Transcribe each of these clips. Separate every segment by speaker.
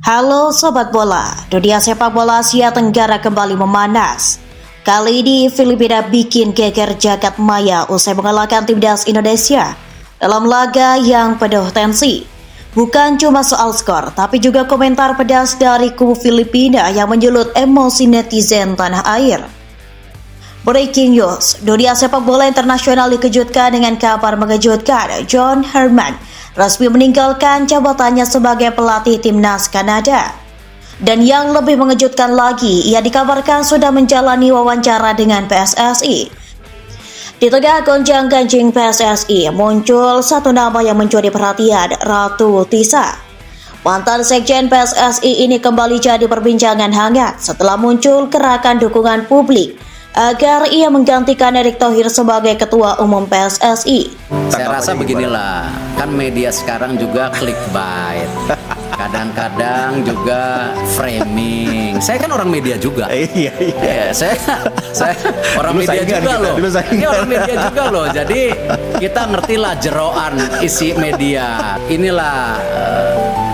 Speaker 1: Halo Sobat Bola, dunia sepak bola Asia Tenggara kembali memanas. Kali ini Filipina bikin geger jagat maya usai mengalahkan timnas Indonesia dalam laga yang penuh tensi. Bukan cuma soal skor, tapi juga komentar pedas dari kubu Filipina yang menyulut emosi netizen tanah air. Breaking news, dunia sepak bola internasional dikejutkan dengan kabar mengejutkan. John Herdman resmi meninggalkan jabatannya sebagai pelatih timnas Kanada. Dan yang lebih mengejutkan lagi, ia dikabarkan sudah menjalani wawancara dengan PSSI. Di tengah gonjang-ganjing PSSI, muncul satu nama yang mencuri perhatian, Ratu Tisa. Mantan sekjen PSSI ini kembali jadi perbincangan hangat setelah muncul gerakan dukungan publik agar ia menggantikan Erick Thohir sebagai Ketua Umum PSSI.
Speaker 2: Saya rasa beginilah, kan media sekarang juga clickbait, kadang-kadang juga framing. Saya kan orang media juga. Iya. Saya orang media juga loh. Ini orang media juga loh. Jadi kita ngertilah jeroan isi media. Inilah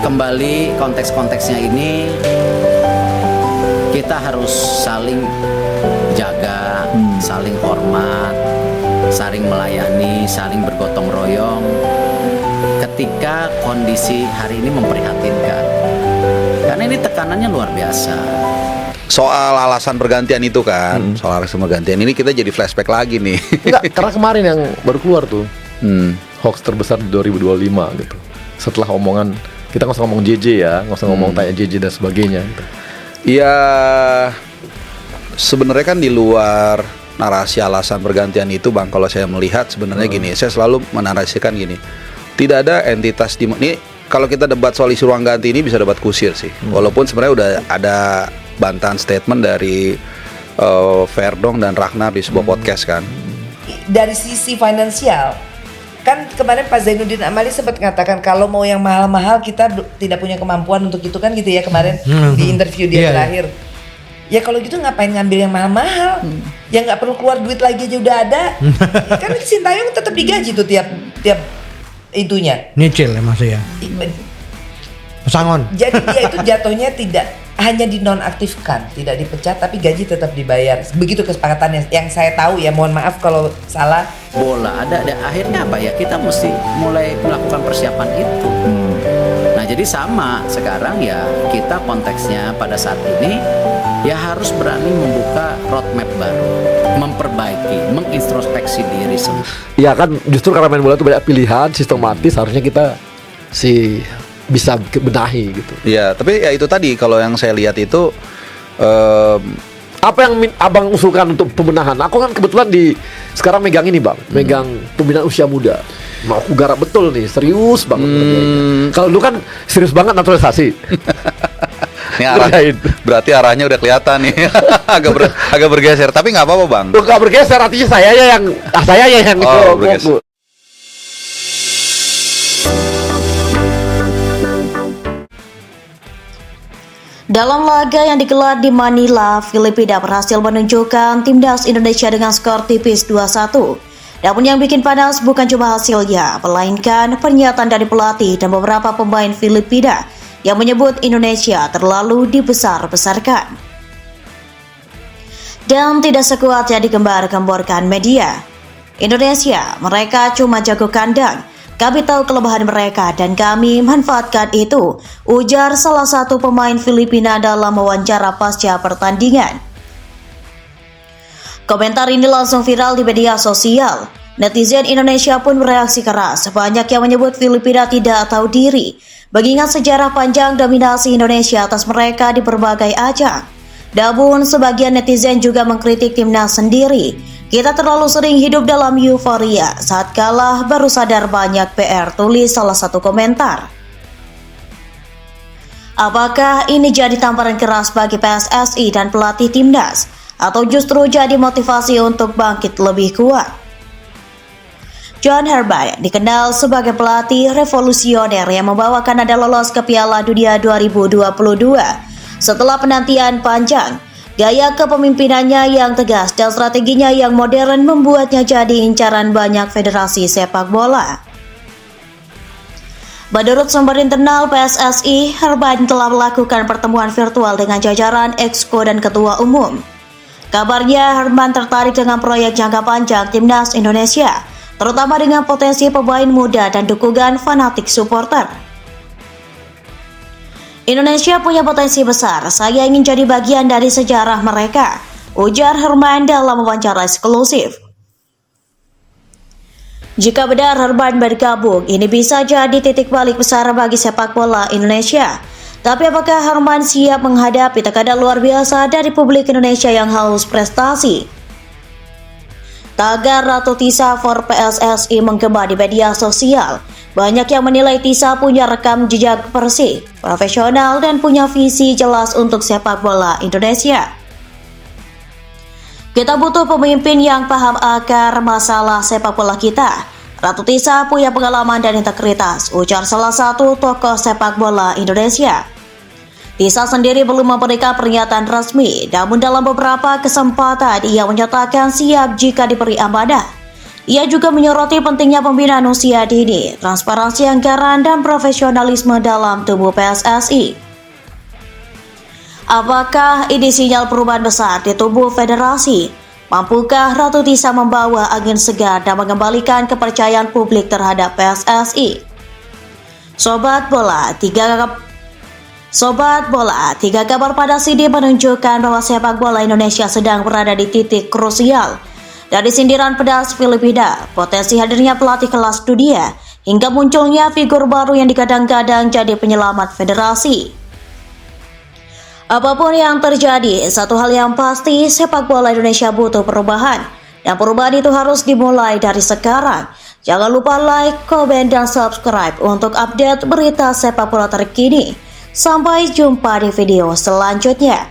Speaker 2: kembali konteks-konteksnya ini kita harus saling jaga, saling hormat, saling melayani, saling bergotong royong ketika kondisi hari ini memprihatinkan. Karena ini tekanannya luar biasa.
Speaker 3: Soal alasan pergantian itu kan, soal alasan pergantian ini kita jadi flashback lagi nih.
Speaker 4: Enggak, karena kemarin yang baru keluar tuh hoax terbesar di 2025 gitu. Setelah omongan, kita nggak usah ngomong JJ ya, nggak usah ngomong tanya JJ dan sebagainya gitu.
Speaker 3: Ya sebenarnya kan di luar narasi alasan pergantian itu Bang, kalau saya melihat sebenarnya gini, saya selalu menarasikan gini, tidak ada entitas di ini. Kalau kita debat soal isu ruang ganti ini bisa debat kusir sih, walaupun sebenarnya udah ada bantahan statement dari Verdong dan Ragnar di sebuah podcast kan.
Speaker 5: Dari sisi finansial, kan kemarin Pak Zainuddin Amali sempat mengatakan kalau mau yang mahal-mahal kita tidak punya kemampuan untuk itu kan gitu ya kemarin di interview dia terakhir. Ya kalau gitu ngapain ngambil yang mahal-mahal? Yang nggak perlu keluar duit lagi aja udah ada. Kan Sintayong tetap digaji tuh tiap itunya.
Speaker 6: Nyicil ya maksudnya. Pesangon.
Speaker 5: Jadi dia itu jatuhnya tidak hanya dinonaktifkan, tidak dipecat, tapi gaji tetap dibayar. Begitu kesepakatannya. Yang saya tahu ya, mohon maaf kalau salah.
Speaker 2: Bola ada akhirnya apa ya? Kita mesti mulai melakukan persiapan itu. Nah jadi sama sekarang ya, kita konteksnya pada saat ini ya harus berani membuka roadmap baru, memperbaiki, mengintrospeksi diri semua.
Speaker 4: Ya kan justru karena main bola itu banyak pilihan, sistematis, harusnya kita bisa benahi gitu.
Speaker 3: Ya tapi ya itu tadi, kalau yang saya lihat itu
Speaker 4: apa yang abang usulkan untuk pembenahan? Aku kan kebetulan sekarang megang ini bang, megang pembinaan usia muda. Mau aku garap betul nih, serius banget. Kalau dulu kan serius banget naturalisasi.
Speaker 3: Ini berarti arahnya udah kelihatan nih. agak bergeser, tapi nggak apa-apa Bang.
Speaker 4: Nggak bergeser, artinya saya yang
Speaker 3: bergeser.
Speaker 1: Dalam laga yang digelar di Manila, Filipina berhasil menunjukkan timnas Indonesia dengan skor tipis 2-1. Namun yang bikin panas bukan cuma hasilnya, melainkan pernyataan dari pelatih dan beberapa pemain Filipina yang menyebut Indonesia terlalu dibesar-besarkan. Dan tidak sekuat yang digembar-gemborkan media. Indonesia, mereka cuma jago kandang. Kami tahu kelemahan mereka dan kami manfaatkan itu, ujar salah satu pemain Filipina dalam wawancara pasca pertandingan. Komentar ini langsung viral di media sosial. Netizen Indonesia pun bereaksi keras. Banyak yang menyebut Filipina tidak tahu diri, mengingat sejarah panjang dominasi Indonesia atas mereka di berbagai ajang. Namun sebagian netizen juga mengkritik timnas sendiri. Kita terlalu sering hidup dalam euforia, saat kalah baru sadar banyak PR, tulis salah satu komentar. Apakah ini jadi tamparan keras bagi PSSI dan pelatih timnas, atau justru jadi motivasi untuk bangkit lebih kuat? John Herdman dikenal sebagai pelatih revolusioner yang membawa Kanada lolos ke Piala Dunia 2022 setelah penantian panjang. Gaya kepemimpinannya yang tegas dan strateginya yang modern membuatnya jadi incaran banyak federasi sepak bola. Menurut sumber internal PSSI, Herman telah melakukan pertemuan virtual dengan jajaran Exco dan Ketua Umum. Kabarnya Herman tertarik dengan proyek jangka panjang Timnas Indonesia, terutama dengan potensi pemain muda dan dukungan fanatik supporter. Indonesia punya potensi besar, saya ingin jadi bagian dari sejarah mereka, ujar Herman dalam wawancara eksklusif. Jika benar Herman bergabung, ini bisa jadi titik balik besar bagi sepak bola Indonesia. Tapi apakah Herman siap menghadapi tekanan luar biasa dari publik Indonesia yang haus prestasi? Tagar Ratu Tisa for PSSI menggema di media sosial. Banyak yang menilai Tisa punya rekam jejak bersih, profesional, dan punya visi jelas untuk sepak bola Indonesia. Kita butuh pemimpin yang paham akar masalah sepak bola kita. Ratu Tisa punya pengalaman dan integritas, ujar salah satu tokoh sepak bola Indonesia. Tisa sendiri belum memberikan pernyataan resmi, namun dalam beberapa kesempatan ia menyatakan siap jika diberi amanah. Ia juga menyoroti pentingnya pembinaan usia dini, transparansi anggaran, dan profesionalisme dalam tubuh PSSI. Apakah ini sinyal perubahan besar di tubuh federasi? Mampukah Ratu Tisa membawa angin segar dan mengembalikan kepercayaan publik terhadap PSSI? Sobat Bola, tiga kabar pada CD menunjukkan bahwa sepak bola Indonesia sedang berada di titik krusial. Dari sindiran pedas Filipina, potensi hadirnya pelatih kelas dunia, hingga munculnya figur baru yang digadang-gadang jadi penyelamat federasi. Apapun yang terjadi, satu hal yang pasti, sepak bola Indonesia butuh perubahan. Dan perubahan itu harus dimulai dari sekarang. Jangan lupa like, komen, dan subscribe untuk update berita sepak bola terkini. Sampai jumpa di video selanjutnya.